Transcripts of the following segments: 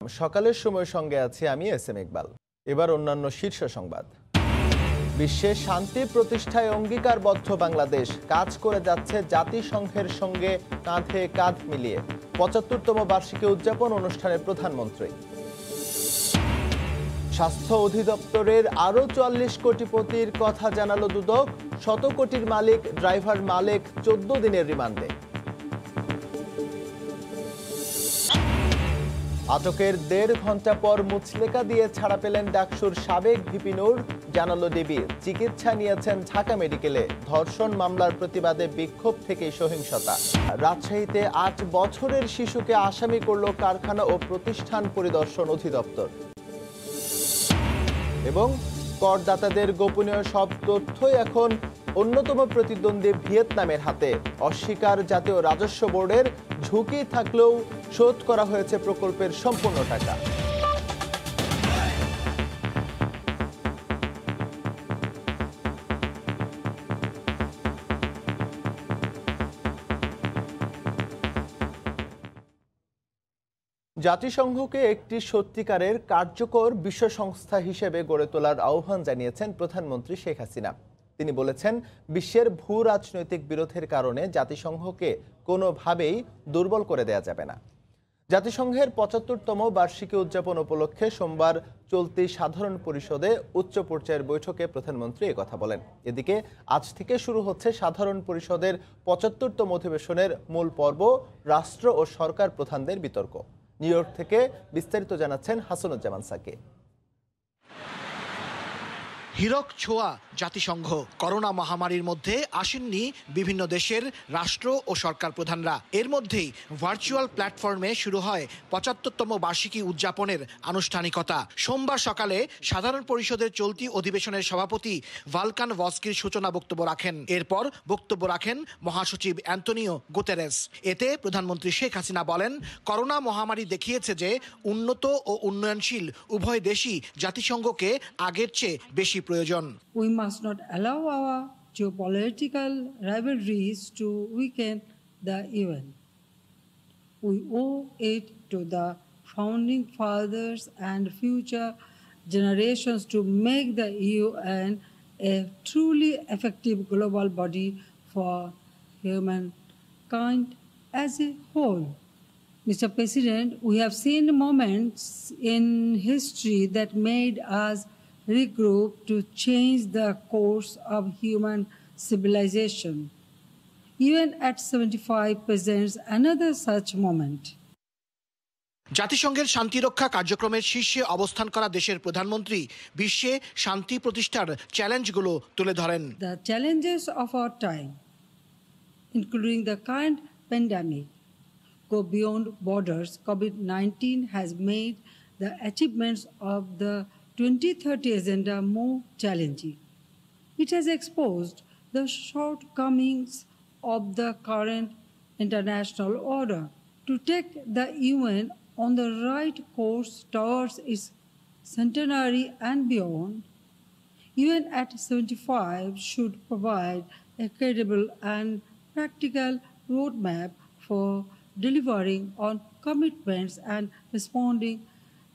সকালের সময় সঙ্গে আছি আমি এস.এম. ইকবাল। এবার অন্যান্য শীর্ষ সংবাদ। বিশ্বে শান্তি প্রতিষ্ঠায় অঙ্গীকারবদ্ধ বাংলাদেশ, কাজ করে যাচ্ছে জাতিসংঘের সঙ্গে কাঁধে কাঁধ মিলিয়ে। ৭৫তম বার্ষিকী উদযাপন অনুষ্ঠানে প্রধানমন্ত্রী। স্বাস্থ্য অধিদপ্তরের আরও ৪৪ কোটিপতির কথা জানালো দুদক। ১০০ কোটির মালিক ড্রাইভার মালেক ১৪ দিনের রিমান্ডে। আটকের ১.৫ ঘন্টা পর মুচলেকা দিয়ে ছাড়া পেলেন ডাকসুর সাবেক ভিপি নূর, জানালো ডিবি। চিকিৎসা নিয়েছেন ঢাকা মেডিকেলে। ধর্ষণ মামলার প্রতিবাদে বিক্ষোভ থেকেই সহিংসতা। রাজশাহীতে ৮ বছরের শিশুকে আসামি করল কারখানা ও প্রতিষ্ঠান পরিদর্শন অধিদপ্তর। এবং করদাতাদের গোপনীয় সব তথ্যই এখন অন্যতম প্রতিদ্বন্দ্বী ভিয়েতনামের হাতে। অস্বীকার জাতীয় রাজস্ব বোর্ডের, ঝুঁকি থাকলেও শোধ করা হয়েছে প্রকল্পের সম্পূর্ণ টাকা। জাতিসংঘকে একটি সত্যিকারের কার্যকর বিশ্ব সংস্থা হিসেবে গড়ে তোলার আহ্বান জানিয়েছেন প্রধানমন্ত্রী শেখ হাসিনা। তিনি বলেছেন, বিশ্বের ভূ রাজনৈতিক বিরোধের কারণে জাতিসংঘকে কোনোভাবেই দুর্বল করে দেয়া যাবে না। জাতিসংঘের ৭৫তম বার্ষিকী উদযাপন উপলক্ষে সোমবার চলতি সাধারণ পরিষদে উচ্চ পর্যায়ের বৈঠকে প্রধানমন্ত্রী একথা বলেন। এদিকে আজ থেকে শুরু হচ্ছে সাধারণ পরিষদের ৭৫তম অধিবেশনের মূল পর্ব, রাষ্ট্র ও সরকার প্রধানদের বিতর্ক। নিউ ইয়র্ক থেকে বিস্তারিত জানাচ্ছেন হাসানুজ্জামান সাকি। হীরক ছোঁয়া জাতিসংঘ। করোনা মহামারীর মধ্যে আসেননি বিভিন্ন দেশের রাষ্ট্র ও সরকার প্রধানরা। এর মধ্যেই ভার্চুয়াল প্ল্যাটফর্মে শুরু হয় ৭৫তম বার্ষিকী উদযাপনের আনুষ্ঠানিকতা। সোমবার সকালে সাধারণ পরিষদের চলতি অধিবেশনের সভাপতি ভালকান ভস্কির সূচনা বক্তব্য রাখেন। এরপর বক্তব্য রাখেন মহাসচিব অ্যান্তনিও গুতেরেস। এতে প্রধানমন্ত্রী শেখ হাসিনা বলেন, করোনা মহামারী দেখিয়েছে যে উন্নত ও উন্নয়নশীল উভয় দেশই জাতিসংঘকে আগের চেয়ে বেশি প্রয়োজন। We must not allow our geopolitical rivalries to weaken the UN. We owe it to the founding fathers and future generations to make the UN a truly effective global body for humankind as a whole. Mr. President, we have seen moments in history that made us regroup to change the course of human civilization. Even at 75 presents another such moment. জাতিসংঘের শান্তিরক্ষা কার্যক্রমের শীর্ষে অবস্থান করা দেশের প্রধানমন্ত্রী বিশ্বে শান্তি প্রতিষ্ঠার চ্যালেঞ্জগুলো তুলে ধরেন। The challenges of our time, including the current pandemic, go beyond borders. COVID-19 has made the achievements of the 2030 agenda more challenging. It has exposed the shortcomings of the current international order. To take the UN on the right course towards its centenary and beyond, UN at 75 should provide a credible and practical roadmap for delivering on commitments and responding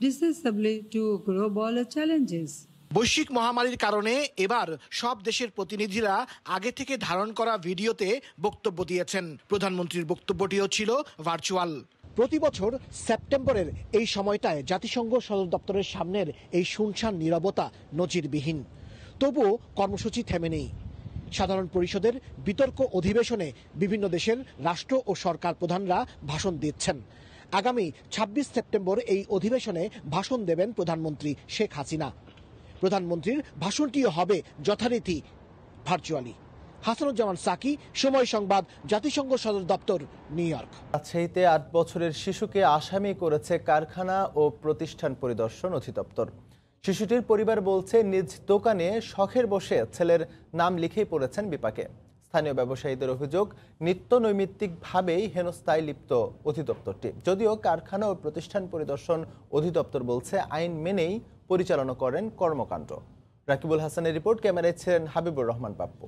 decisively to global challenges. বৈশ্বিক মহামারীর কারণে এবার সব দেশের প্রতিনিধিরা আগে থেকে ধারণ করা ভিডিওতে বক্তব্য দিয়েছেন। প্রধানমন্ত্রীর বক্তব্যটিও ছিল ভার্চুয়াল। প্রতি বছর সেপ্টেম্বরের এই সময়টায় জাতিসংঘ সদর দপ্তরের সামনের এই শুনশান নীরবতা নজিরবিহীন। তবুও কর্মসূচি থেমে নেই। সাধারণ পরিষদের বিতর্ক অধিবেশনে বিভিন্ন দেশের রাষ্ট্র ও সরকার প্রধানরা ভাষণ দিচ্ছেন। আগামী ২৬ সেপ্টেম্বর এই অধিবেশনে ভাষণ দেবেন প্রধানমন্ত্রী শেখ হাসিনা। প্রধানমন্ত্রীর ভাষণটিও হবে যথারীতি ভার্চুয়ালি। হাসানুজ্জামান সাকি, সময় সংবাদ, জাতিসংঘ সদর দপ্তর, নিউ ইয়র্ক। রাজশাহীতে ৮ বছরের শিশুকে আসামি করেছে কারখানা ও প্রতিষ্ঠান পরিদর্শন অধিদপ্তর। শিশুটির পরিবার বলছে, নিজ দোকানে শখের বসে ছেলের নাম লিখেই পড়েছেন বিপাকে। স্থানীয় ব্যবসায়ীদের অভিযোগ, নিত্য নৈমিত্তিকভাবেই হেনস্থায় লিপ্ত অধিদপ্তরটি। যদিও কারখানা ও প্রতিষ্ঠান পরিদর্শন অধিদপ্তর বলছে আইন মেনেই পরিচালনা করেন কর্মকাণ্ড। রাকিবুল হাসানের রিপোর্ট, ক্যামেরায় ছিলেন হাবিবুর রহমান পাপ্পু।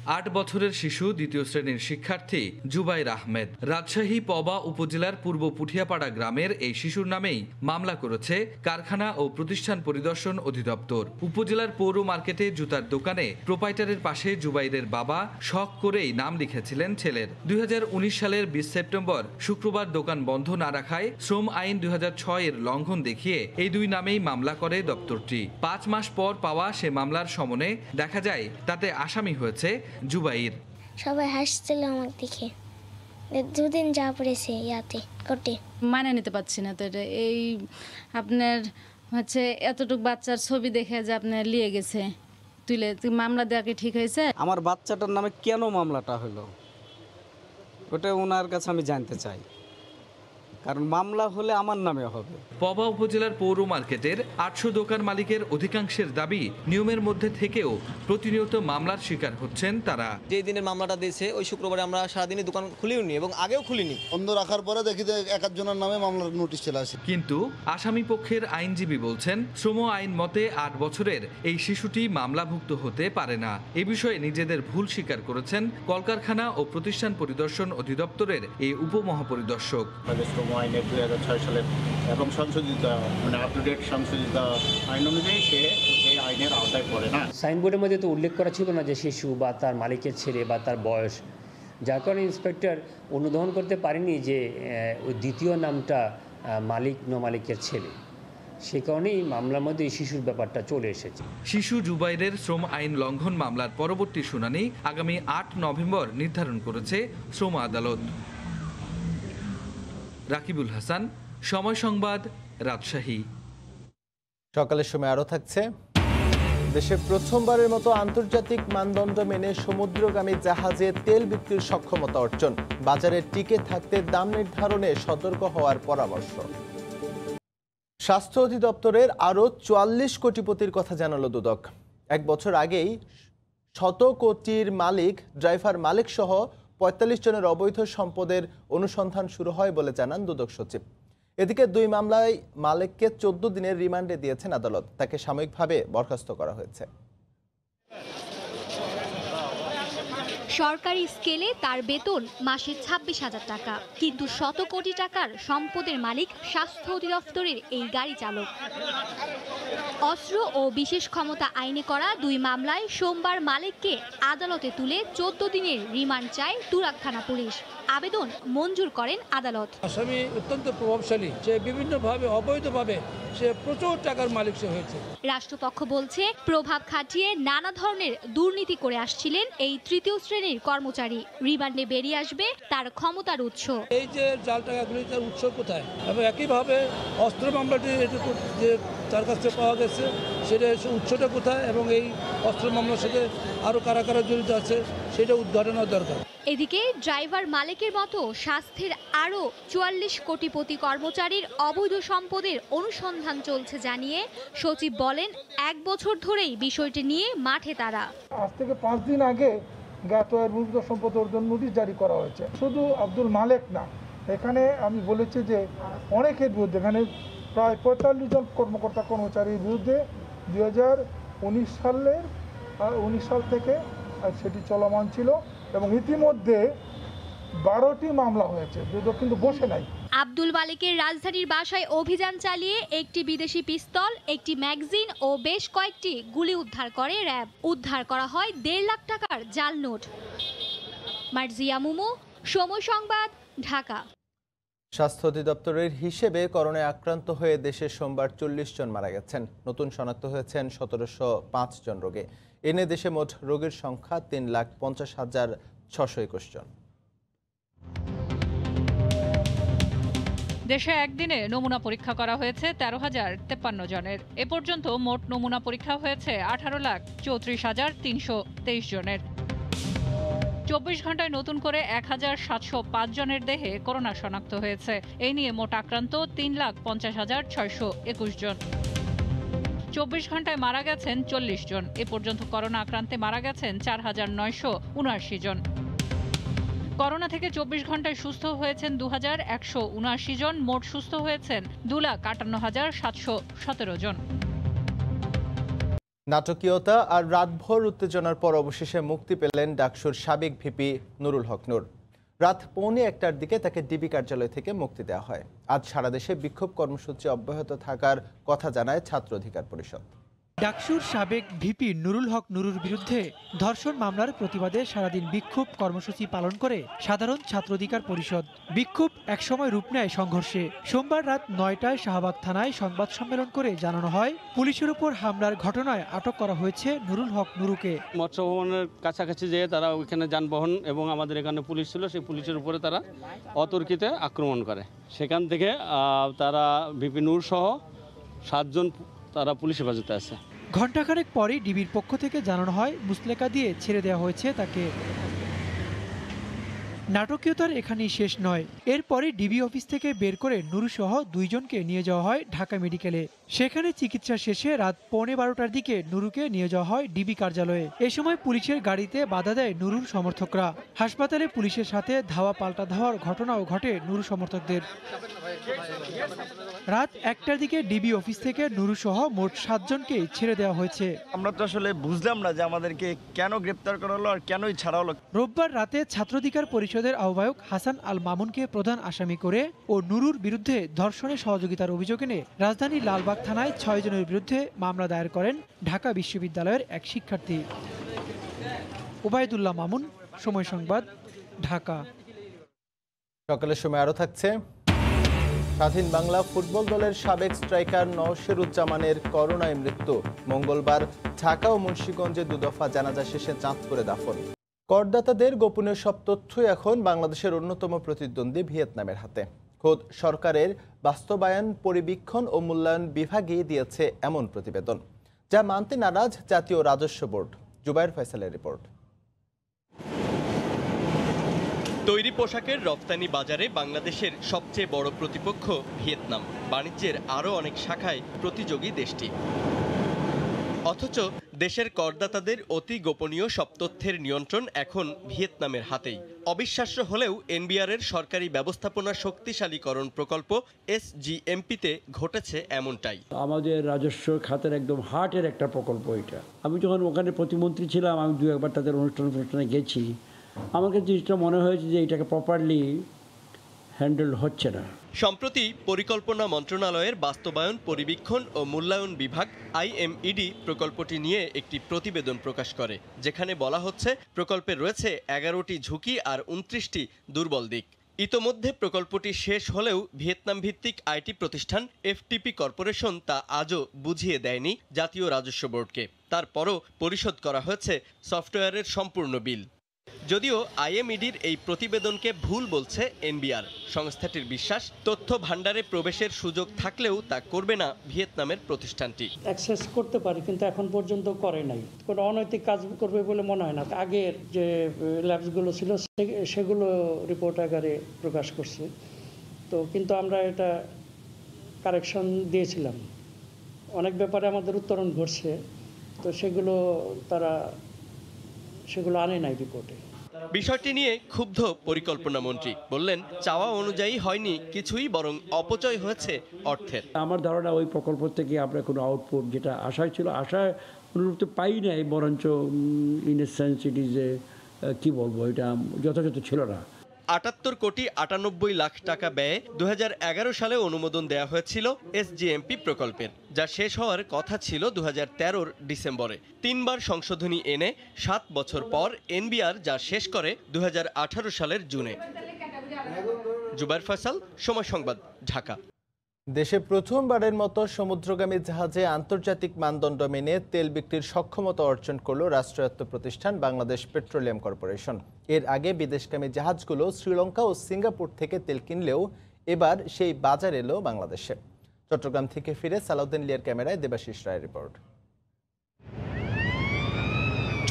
8 বছরের শিশু দ্বিতীয় শ্রেণীর শিক্ষার্থী জুবাইর আহমেদ। রাজশাহী পবা উপজেলার পূর্ব পুঠিয়াপাড়া গ্রামের এই শিশুর নামেই মামলা করেছে কারখানা ও প্রতিষ্ঠান পরিদর্শন অধিদপ্তর। উপজেলার পৌর মার্কেটে জুতার দোকানে প্রোপাইটারের পাশে জুবাইরের বাবা শখ করেই নাম লিখেছিলেন ছেলের। 2019 সালের 20 সেপ্টেম্বর শুক্রবার দোকান বন্ধ না রাখায় শ্রম আইন 2006 এর লঙ্ঘন দেখিয়ে এই দুই নামেই মামলা করে দপ্তরটি। 5 মাস পর পাওয়া সে মামলার সমনে দেখা যায় তাতে আসামি হয়েছে জুবাইর। সবাই হাসছিল আমার দেখে, দুদিন যা পড়েছে ইয়াতে কোর্টে। মানে নিতে পারছি না তো এটা, এই আপনার হচ্ছে এতটুক বাচ্চার ছবি দেখে যে আপনার লিয়ে গেছে তুলে মামলা দেওয়া কি ঠিক হয়েছে? আমার বাচ্চাটার নামে কেন মামলাটা হলো ওটা ওনার কাছে আমি জানতে চাই, কারণ মামলা হলে আমার নামে হবে। পবা উপজেলার পৌর মার্কেটের 800 দোকান মালিকের অধিকাংশের দাবি নিয়মের মধ্যে থেকেও প্রতিনিয়ত মামলার শিকার হচ্ছেন তারা। যে দিনের মামলাটা দিয়েছে ওই শুক্রবারে আমরা সারাদিনই দোকান খুলিওনি এবং আগেও খুলিনি। বন্ধ রাখার পরে দেখি যে এক একজনের নামে মামলার নোটিশ চলে আসে। কিন্তু আসামি পক্ষের আইনজীবী বলছেন শ্রম আইন মতে 8 বছরের এই শিশুটি মামলাভুক্ত হতে পারে না। এ বিষয়ে নিজেদের ভুল স্বীকার করেছেন কলকারখানা ও প্রতিষ্ঠান পরিদর্শন অধিদপ্তরের এই উপমহাপরিদর্শক। আইনের 2006 সালের এবং সংশোধিত আপ টু ডেট সংশোধিত আইন অনুযায়ী সে এই আইনের আওতায় পড়ে না। সাইনবোর্ডের মধ্যে তো উল্লেখ করা ছিল না যে শিশু বা তার মালিকের ছেলে বা তার বয়স, যার কারণে ইন্সপেক্টর অনুধাবন করতে পারেনি যে ওই দ্বিতীয় নামটা মালিক মালিকের ছেলে। সে কারণেই মামলার মধ্যে এই শিশুর ব্যাপারটা চলে এসেছে। শিশু জুবাইরের শ্রম আইন লঙ্ঘন মামলার পরবর্তী শুনানি আগামী 8 নভেম্বর নির্ধারণ করেছে শ্রম আদালত। রাকিবুল হাসান, সময় সংবাদ, রাজশাহী। সকালের সময় আরও থাকছে, দেশে প্রথমবারের মতো আন্তর্জাতিক মানদণ্ড মেনে সমুদ্রগামী জাহাজে তেল বিক্রির সক্ষমতা অর্জন, বাজারে টিকে থাকতে দাম নির্ধারণে সতর্ক হওয়ার পরামর্শ। স্বাস্থ্য অধিদপ্তরের আরও 44 কোটিপতির কথা জানালো দুদক। 1 বছর আগেই 100 কোটির মালিক, ড্রাইভার মালিক সহ 45 জনের অবৈধ সম্পদের অনুসন্ধান শুরু হয় বলে জানান দুদক সচিব। এদিকে 2 মামলায় মালিককে 14 দিনের রিমান্ডে দিয়েছেন আদালত। তাকে সাময়িকভাবে বরখাস্ত করা হয়েছে। সরকারি স্কেলে তার বেতন মাসে 26,000 টাকা, কিন্তু 100 কোটি টাকার সম্পদের মালিক স্বাস্থ্য অধিদপ্তরের এই গাড়ি চালক। অস্ত্র ও বিশেষ ক্ষমতা আইনে করা 2 মামলায় সোমবার মালিককে আদালতে তুলে 14 দিনের রিমান্ড চায় তুরাগ থানা পুলিশ। আবেদন মঞ্জুর করেন আদালত। আসামি অত্যন্ত প্রভাবশালী, সে বিভিন্নভাবে অবৈধভাবে সে প্রচুর টাকার মালিক সে হয়েছে। রাষ্ট্রপক্ষ বলছে প্রভাব খাটিয়ে নানা ধরনের দুর্নীতি করে আসছিলেন এই তৃতীয় শ্রেণীর কর্মচারী। রিমান্ডে বেরিয়ে আসবে তার ক্ষমতার উৎস। এই যে জাল টাকাগুলি তার উৎস কোথায়, এবং একইভাবে অস্ত্র মামলাটি যে তার কাছ থেকে পাওয়া গেছে সেটা উৎসটা কোথায়, এবং এই অস্ত্র মামলার সাথে আরও কারা কারা জড়িত আছে সেটা উদ্ঘাটনের দরকার। এদিকে ড্রাইভার মালিকের মতো স্বাস্থ্যের আরও 44 কোটিপতি কর্মচারীর অবৈধ সম্পদের অনুসন্ধান চলছে জানিয়ে সচিব বলেন 1 বছর ধরেই বিষয়টি নিয়ে মাঠে তারা। আজ থেকে 5 দিন আগে জ্ঞাত অবৈধ সম্পদ অর্জন নোটিশ জারি করা হয়েছে। শুধু আব্দুল মালেক না, এখানে আমি বলেছি যে অনেকের বিরুদ্ধে, এখানে প্রায় 45 জন কর্মকর্তা কর্মচারীর বিরুদ্ধে 2019 সাল থেকে সেটি চলমান ছিল এবং ইতিমধ্যে 12টি মামলা হয়েছে। দুদক কিন্তু বসে নাই। আব্দুল মালিকের রাজধানীর বাসায় অভিযান চালিয়ে একটি বিদেশি পিস্তল, একটি ম্যাগাজিন ও বেশ কয়েকটি গুলি উদ্ধার করে র্যাব। উদ্ধার করা হয় 1.5 লাখ টাকার জাল নোট। মার্জিয়া মুমু, সময় সংবাদ, ঢাকা। স্বাস্থ্য অধিদপ্তরের হিসেবে করোনায় আক্রান্ত হয়ে দেশে সোমবার 40 জন মারা গেছেন। নতুন শনাক্ত হয়েছেন 1705 জন রোগী। এনে দেশে মোট রোগীর সংখ্যা 3,50,621 জন। দেশে একদিনে নমুনা পরীক্ষা করা হয়েছে 13,053 জনের। এ পর্যন্ত মোট নমুনা পরীক্ষা হয়েছে 18,34,323 জনের। 24 ঘন্টায় নতুন করে 1,705 জনের দেহে করোনা শনাক্ত হয়েছে। এই নিয়ে মোট আক্রান্ত 3,50,621 জন। 24 ঘন্টায় মারা গেছেন 40 জন। এ পর্যন্ত করোনা আক্রান্তে মারা গেছেন 4,979 জন। করোনা থেকে 24 ঘন্টায় সুস্থ হয়েছেন 2,179 জন। মোট সুস্থ হয়েছেন 2,58,717 জন। নাটকীয়তা আর রাতভর উত্তেজনার পর অবশেষে মুক্তি পেলেন ডাকসুর সাবেক ভিপি নুরুল হক নূর। রাত 1:45টার দিকে তাকে ডিবি কার্যালয় থেকে মুক্তি দেওয়া হয়। আজ সারা দেশে বিক্ষোভ কর্মসূচি অব্যাহত থাকার কথা জানায় ছাত্র অধিকার পরিষদ। ডাকসুর সাবেক ভিপি নুরুল হক নুরুর বিরুদ্ধে ধর্ষণ মামলার প্রতিবাদে সারাদিন বিক্ষোভ কর্মসূচি পালন করে সাধারণ ছাত্র অধিকার পরিষদ। বিক্ষোভ একসময় রূপ নেয় সংঘর্ষে। সোমবার রাত 9টায় শাহবাগ থানায় সংবাদ সম্মেলন করে জানানো হয়, পুলিশের উপর হামলার ঘটনায় আটক করা হয়েছে নুরুল হক নুরুকে। মৎস্য ভবনের কাছাকাছি যেয়ে তারা ওইখানে যানবাহন এবং আমাদের এখানে পুলিশ ছিল, সেই পুলিশের উপরে তারা অতর্কিতে আক্রমণ করে। সেখান থেকে তারা ভিপি নূর সহ 7 জন তারা পুলিশ হেফাজতে আছে। ঘণ্টাখানেক পরে ডিবির পক্ষ থেকে জানানো হয় মুচলেকা দিয়ে ছেড়ে দেওয়া হয়েছে তাকে। নাটকীয়তার এখানেই শেষ নয়। এরপরে ডিবি অফিস থেকে বের করে নুরু সহ 2 জনকে নিয়ে যাওয়া হয় ঢাকা মেডিকেলে। সেখানে চিকিৎসা শেষে রাত 11:15টার দিকে নুরুকে নিয়ে যাওয়া হয় ডিবি কার্যালয়ে। এ সময় পুলিশের গাড়িতে বাধা দেয় নুরুর সমর্থকরা। হাসপাতালে পুলিশের সাথে ধাওয়া পাল্টা ধাওয়ার ঘটনাও ঘটে নুরু সমর্থকদের। রাত 1টার দিকে ডিবি অফিস থেকে নুরু সহ মোট 7 জনকে ছেড়ে দেওয়া হয়েছে। আমরা তো আসলে বুঝলাম না যে আমাদেরকে কেন গ্রেপ্তার করা হলো আর কেনই ছাড়া হলো। রোববার রাতে ছাত্র অধিকার পরিষদের আহ্বায়ক হাসান আল মামুনকে প্রধান আসামি করে ও নুরুর বিরুদ্ধে ধর্ষণে সহযোগিতার অভিযোগ এনে রাজধানীর লালবাগ থানায় 6 জনের বিরুদ্ধে মামলা দায়ের করেন ঢাকা বিশ্ববিদ্যালয়ের এক শিক্ষার্থী। ওবায়দুল্লাহ মামুন, সময় সংবাদ, ঢাকা। সকালের সময় আরো থাকছে, স্বাধীন বাংলা ফুটবল দলের সাবেক স্ট্রাইকার নওশেরুজ্জামানের করোনায় মৃত্যু। মঙ্গলবার ঢাকা ও মুন্সিগঞ্জে 2 দফা জানাজা শেষে চাঁদপুরে দাফন। করদাতাদের গোপনীয় সব তথ্যই এখন বাংলাদেশের অন্যতম প্রতিদ্বন্দ্বী ভিয়েতনামের হাতে। খোদ সরকারের বাস্তবায়ন, পরিবীক্ষণ ও মূল্যায়ন বিভাগই দিয়েছে এমন প্রতিবেদন, যা মানতে নারাজ জাতীয় রাজস্ব বোর্ড। জুবায়ের ফয়সালের রিপোর্ট। তৈরি পোশাকের রপ্তানি বাজারে বাংলাদেশের সবচেয়ে বড় প্রতিপক্ষ ভিয়েতনাম। বাণিজ্যের আরও অনেক শাখায় প্রতিযোগী দেশটি। অথচ দেশের করদাতাদের অতি গোপনীয় সব তথ্যের নিয়ন্ত্রণ এখন ভিয়েতনামের হাতেই। অবিশ্বাস্য হলেও এনবিআরের সরকারি ব্যবস্থাপনা শক্তিশালীকরণ প্রকল্প SGMP-তে ঘটেছে এমনটাই। আমাদের রাজস্ব খাতের একদম হার্টের একটা প্রকল্প এটা। আমি যখন ওখানে প্রতিমন্ত্রী ছিলাম, আমি 2-1বার তাদের অনুষ্ঠানে গেছি। আমাকে জিনিসটা মনে হয়েছে যে এটাকে প্রপারলি হ্যান্ডেল হচ্ছে না। সম্প্রতি পরিকল্পনা মন্ত্রণালয়ের বাস্তবায়ন, পরিবীক্ষণ ও মূল্যায়ন বিভাগ IMED প্রকল্পটি নিয়ে একটি প্রতিবেদন প্রকাশ করে, যেখানে বলা হচ্ছে প্রকল্পে রয়েছে 11টি ঝুঁকি আর 29টি দুর্বল দিক। ইতোমধ্যে প্রকল্পটি শেষ হলেও ভিয়েতনাম ভিত্তিক IT প্রতিষ্ঠান FTP কর্পোরেশন তা আজও বুঝিয়ে দেয়নি জাতীয় রাজস্ব বোর্ডকে। তারপরও পরিশোধ করা হয়েছে সফটওয়্যারের সম্পূর্ণ বিল। যদিও IMEDর এই প্রতিবেদনকে ভুল বলছে এনবিআর। সংস্থাটির বিশ্বাস, তথ্য ভাণ্ডারে প্রবেশের সুযোগ থাকলেও তা করবে না ভিয়েতনামের প্রতিষ্ঠানটি। অ্যাক্সেস করতে পারে, কিন্তু এখন পর্যন্ত করে নাই। কোনো অনৈতিক কাজ করবে বলে মনে হয় না। আগের যে ল্যাবসগুলো ছিল সেগুলো রিপোর্ট আকারে প্রকাশ করছে। তো কিন্তু আমরা এটা কারেকশন দিয়েছিলাম। অনেক ব্যাপারে আমাদের উত্তরণ ঘটছে, তো সেগুলো আনে নাই রিপোর্টে। বিষয়টি নিয়ে ক্ষুব্ধ পরিকল্পনা মন্ত্রী বললেন, চাওয়া অনুযায়ী হয়নি কিছুই, বরং অপচয় হয়েছে অর্থের। আমার ধারণা ওই প্রকল্প থেকে আমরা কোনো আউটপুট যেটা আশায় ছিল, আশায় অনুরূপ তো পাই নাই, বরঞ্চ in a sense it is কি বলবো, এটা যথাযথ ছিল না। ৭৮ কোটি ৯৮ লাখ টাকা ব্যয়ে 2011 সালে অনুমোদন দেওয়া হয়েছিল SGMP প্রকল্পের, যা শেষ হওয়ার কথা ছিল 2013 ডিসেম্বরে। 3বার সংশোধনী এনে 7 বছর পর এনবিআর যা শেষ করে 2018 সালের জুনে। জুবায়ের ফয়সাল, সময় সংবাদ, ঢাকা। দেশে প্রথমবারের মতো সমুদ্রগামী জাহাজে আন্তর্জাতিক মানদণ্ড মেনে তেল বিক্রির সক্ষমতা অর্জন করল রাষ্ট্রায়ত্ত প্রতিষ্ঠান বাংলাদেশ পেট্রোলিয়াম কর্পোরেশন। এর আগে বিদেশগামী জাহাজগুলো শ্রীলঙ্কা ও সিঙ্গাপুর থেকে তেল কিনলেও এবার সেই বাজার এলো বাংলাদেশে। চট্টগ্রাম থেকে ফিরে সালাউদ্দিন লিয়ার ক্যামেরায় দেবাশিস রায়ের রিপোর্ট।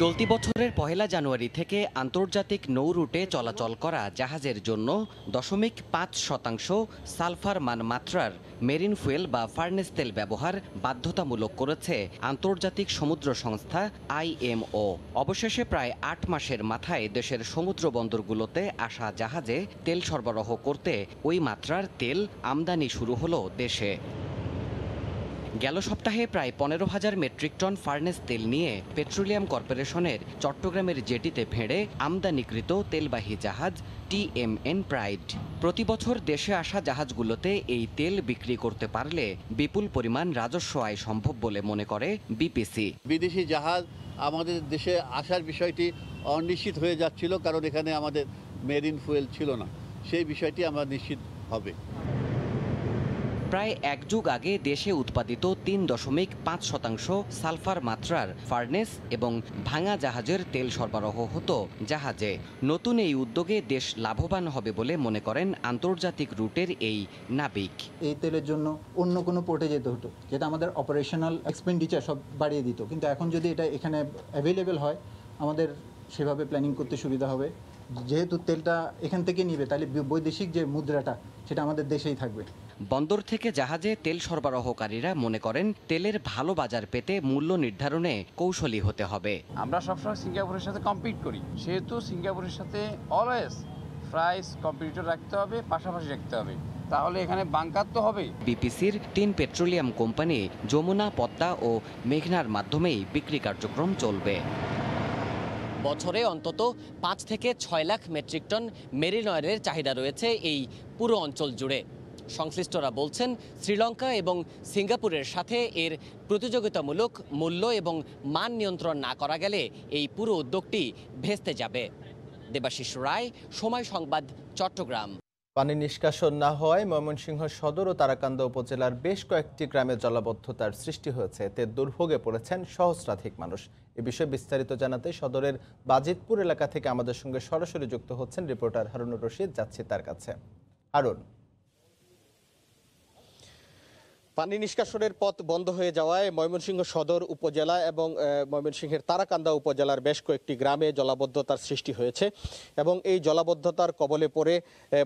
চলতি বছরের 1 জানুয়ারি থেকে আন্তর্জাতিক নৌ রুটে চলাচল করা জাহাজের জন্য 0.5% সালফার মানমাত্রার মেরিন ফুয়েল বা ফার্নেস তেল ব্যবহার বাধ্যতামূলক করেছে আন্তর্জাতিক সমুদ্র সংস্থা IMO। অবশেষে প্রায় 8 মাসের মাথায় দেশের সমুদ্র বন্দরগুলোতে আসা জাহাজে তেল সরবরাহ করতে ওই মাত্রার তেল আমদানি শুরু হলো দেশে। গেল সপ্তাহে প্রায় 15,000 মেট্রিক টন ফার্নেস তেল নিয়ে পেট্রোলিয়াম কর্পোরেশনের চট্টগ্রামের জেটিতে ভেড়ে আমদানিকৃত তেলবাহী জাহাজ TMN প্রাইড। প্রতি বছর দেশে আসা জাহাজগুলোতে এই তেল বিক্রি করতে পারলে বিপুল পরিমাণ রাজস্ব আয় সম্ভব বলে মনে করে বিপিসি। বিদেশি জাহাজ আমাদের দেশে আসার বিষয়টি অনিশ্চিত হয়ে যাচ্ছিল, কারণ এখানে আমাদের মেরিন ফুয়েল ছিল না। সেই বিষয়টি আমরা নিশ্চিত হবে। প্রায় এক যুগ আগে দেশে উৎপাদিত 3.5% সালফার মাত্রার ফার্নেস এবং ভাঙা জাহাজের তেল সরবরাহ হতো জাহাজে। নতুন এই উদ্যোগে দেশ লাভবান হবে বলে মনে করেন আন্তর্জাতিক রুটের এই নাবিক। এই তেলের জন্য অন্য কোনো পোর্টে যেতে হতো, যেটা আমাদের অপারেশনাল এক্সপেন্ডিচার সব বাড়িয়ে দিত। কিন্তু এখন যদি এটা এখানে অ্যাভেলেবেল হয়, আমাদের সেভাবে প্ল্যানিং করতে সুবিধা হবে। যেহেতু তেলটা এখান থেকে নিবে, তাহলে বৈদেশিক যে মুদ্রাটা সেটা আমাদের দেশেই থাকবে। বন্দর থেকে জাহাজে তেল সরবরাহকারীরা মনে করেন তেলের ভালো বাজার পেতে মূল্য নির্ধারণে কৌশলী হতে হবে। আমরা সবসময় সিঙ্গাপুরের সাথে কম্পিট করি, সেহেতু সিঙ্গাপুরের সাথে অলওয়েজ প্রাইস কম্পিটিটর রাখতে হবে, পাশাপাশি রাখতে হবে, তাহলে এখানে বাঙ্কার তো হবে। বিপিসির 3 পেট্রোলিয়াম কোম্পানি যমুনা, পদ্মা ও মেঘনার মাধ্যমেই বিক্রি কার্যক্রম চলবে। বছরে অন্তত 5 থেকে 6 লাখ মেট্রিক টন মেরিন অয়েলের চাহিদা রয়েছে এই পুরো অঞ্চল জুড়ে। সংশ্লিষ্টরা বলছেন শ্রীলঙ্কা এবং সিঙ্গাপুরের সাথে এর প্রতিযোগিতামূলক মূল্য এবং মান নিয়ন্ত্রণ না করা গেলে এই পুরো উদ্যোগটি ভেস্তে যাবে। দেবাশিস রায়, সময় সংবাদ, চট্টগ্রাম। পানি নিষ্কাশন না হওয়ায় ময়মনসিংহ সদর ও তারাকান্দা উপজেলার বেশ কয়েকটি গ্রামে জলাবদ্ধতার সৃষ্টি হয়েছে। এতে দুর্ভোগে পড়েছেন সহস্রাধিক মানুষ। এ বিষয়ে বিস্তারিত জানাতে সদরের বাজিতপুর এলাকা থেকে আমাদের সঙ্গে সরাসরি যুক্ত হচ্ছেন রিপোর্টার হারুনুর রশিদ। যাচ্ছি তার কাছে। হারুন, পানি নিষ্কাশনের পথ বন্ধ হয়ে যাওয়ায় ময়মনসিংহ সদর উপজেলা এবং ময়মনসিংহের তারাকান্দা উপজেলার বেশ কয়েকটি গ্রামে জলাবদ্ধতার সৃষ্টি হয়েছে এবং এই জলাবদ্ধতার কবলে পড়ে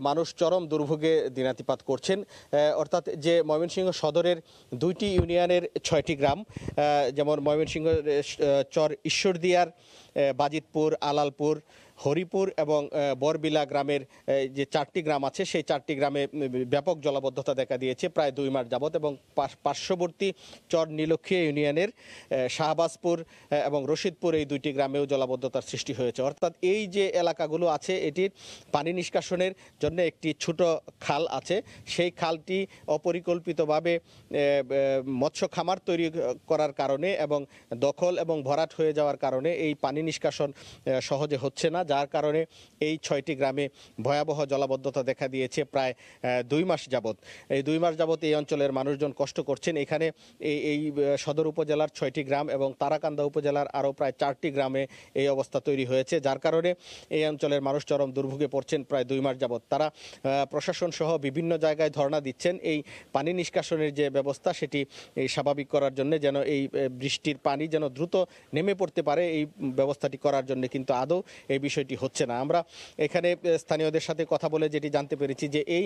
মানুষ চরম দুর্ভোগে দিনাতিপাত করছেন। অর্থাৎ যে ময়মনসিংহ সদরের 2টি ইউনিয়নের 6টি গ্রাম, যেমন ময়মনসিংহ চর ঈশ্বরদিয়ার, বাজিতপুর, আলালপুর, হরিপুর এবং বরবিলা গ্রামের যে 4টি গ্রাম আছে, সেই 4টি গ্রামে ব্যাপক জলাবদ্ধতা দেখা দিয়েছে প্রায় 2 মাস যাবত। এবং পার্শ্ববর্তী চর নীলক্ষী ইউনিয়নের শাহবাজপুর এবং রশিদপুর, এই 2টি গ্রামেও জলাবদ্ধতার সৃষ্টি হয়েছে। অর্থাৎ এই যে এলাকাগুলো আছে, এটির পানি নিষ্কাশনের জন্য একটি ছোট খাল আছে। সেই খালটি অপরিকল্পিতভাবে মৎস্য খামার তৈরি করার কারণে এবং দখল এবং ভরাট হয়ে যাওয়ার কারণে এই পানি নিষ্কাশন সহজে হচ্ছে না, যার কারণে এই 6টি গ্রামে ভয়াবহ জলাবদ্ধতা দেখা দিয়েছে প্রায় 2 মাস যাবৎ। এই 2 মাস যাবৎ এই অঞ্চলের মানুষজন কষ্ট করছেন। এখানে এই সদর উপজেলার 6টি গ্রাম এবং তারাকান্দা উপজেলার আরও প্রায় 4টি গ্রামে এই অবস্থা তৈরি হয়েছে, যার কারণে এই অঞ্চলের মানুষ চরম দুর্ভোগে পড়ছেন প্রায় 2 মাস যাবৎ। তারা প্রশাসন সহ বিভিন্ন জায়গায় ধর্ণা দিচ্ছেন এই পানি নিষ্কাশনের যে ব্যবস্থা সেটি স্বাভাবিক করার জন্য, যেন এই বৃষ্টির পানি যেন দ্রুত নেমে পড়তে পারে, এই ব্যবস্থাটি করার জন্য। কিন্তু আদৌ এই বিষয়টি হচ্ছে না। আমরা এখানে স্থানীয়দের সাথে কথা বলে যেটি জানতে পেরেছি যে এই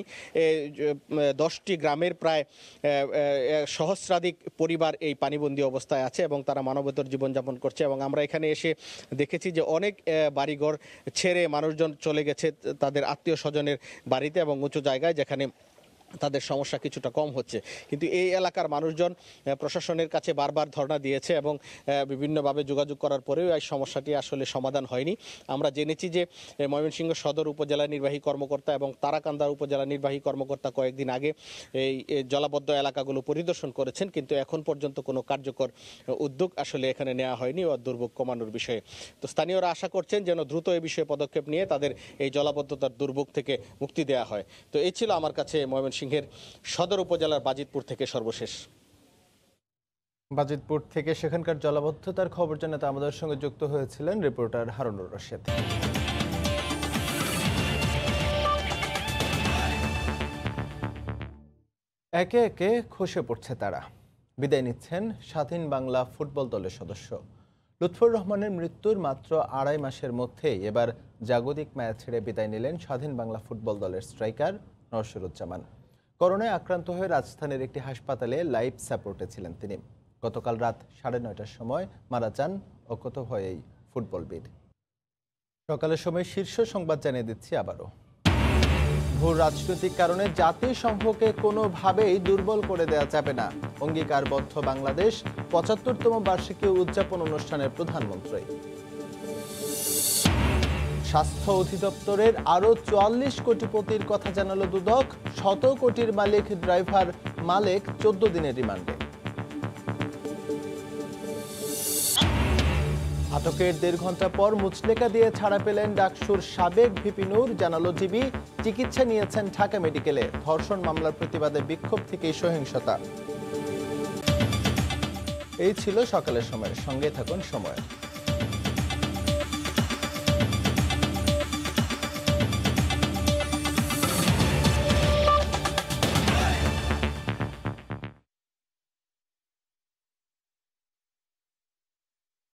10টি গ্রামের প্রায় সহস্রাধিক পরিবার এই পানিবন্দী অবস্থায় আছে এবং তারা মানবেতর জীবনযাপন করছে। এবং আমরা এখানে এসে দেখেছি যে অনেক বাড়িঘর ছেড়ে মানুষজন চলে গেছে তাদের আত্মীয় স্বজনের বাড়িতে এবং উঁচু জায়গায়, যেখানে তাদের সমস্যা কিছুটা কম হচ্ছে। কিন্তু এই এলাকার মানুষজন প্রশাসনের কাছে বারবার ধর্ণা দিয়েছে এবং বিভিন্নভাবে যোগাযোগ করার পরেও এই সমস্যাটি আসলে সমাধান হয়নি। আমরা জেনেছি যে ময়মনসিংহ সদর উপজেলা নির্বাহী কর্মকর্তা এবং তারাকান্দা উপজেলা নির্বাহী কর্মকর্তা কয়েকদিন আগে এই জলাবদ্ধ এলাকাগুলো পরিদর্শন করেছেন, কিন্তু এখন পর্যন্ত কোনো কার্যকর উদ্যোগ আসলে এখানে নেওয়া হয়নি ও দুর্ভোগ কমানোর বিষয়ে। তো স্থানীয়রা আশা করছেন যেন দ্রুত এই বিষয়ে পদক্ষেপ নিয়ে তাদের এই জলাবদ্ধতার দুর্ভোগ থেকে মুক্তি দেওয়া হয়। তো এই ছিল আমার কাছে ময়মনসিংহের সদর উপজেলার বাজিতপুর থেকে সর্বশেষ। বাজিতপুর থেকে সেখানকার জলাবদ্ধতার খবর জানাতে আমাদের সঙ্গে যুক্ত হয়েছিলেন রিপোর্টার হারুনুর রশিদ। একে একে খসে পড়ছে তারা। বিদায় নিচ্ছেন স্বাধীন বাংলা ফুটবল দলের সদস্য। লুৎফর রহমানের মৃত্যুর মাত্র 2.5 মাসের মধ্যেই এবার জাগতিক মায়া ছেড়ে বিদায় নিলেন স্বাধীন বাংলা ফুটবল দলের স্ট্রাইকার নওশীরুজ্জামান। করোনায় আক্রান্ত হয়ে রাজধানীর একটি হাসপাতালে লাইফ সাপোর্টে ছিলেন তিনি। গতকাল রাত 9:30টার সময় মারা যান অজ্ঞাত হয়ে এই ফুটবলবিদ। সকালের সময় শীর্ষ সংবাদ জানিয়ে দিচ্ছি আবারও। ভূ রাজনৈতিক কারণে জাতিসংঘকে কোনোভাবেই দুর্বল করে দেওয়া যাবে না, অঙ্গীকারবদ্ধ বাংলাদেশ ৭৫তম বার্ষিকী উদযাপন অনুষ্ঠানের প্রধানমন্ত্রী। স্বাস্থ্য অধিদপ্তরের আরও ৪৪ কোটিপতির কথা জানালো দুদক, ১০০ কোটির মালিক ড্রাইভার মালেক ১৪ দিনের রিমান্ডে। আটকের ১.৫ ঘন্টা পর মুচলেকা দিয়ে ছাড়া পেলেন ডাকসুর সাবেক ভিপি নূর, জানালো ডিবি। চিকিৎসা নিয়েছেন ঢাকা মেডিকেলে। ধর্ষণ মামলার প্রতিবাদে বিক্ষোভ থেকেই সহিংসতা। এই ছিল সকালের সময়ের সঙ্গে থাকুন সময়।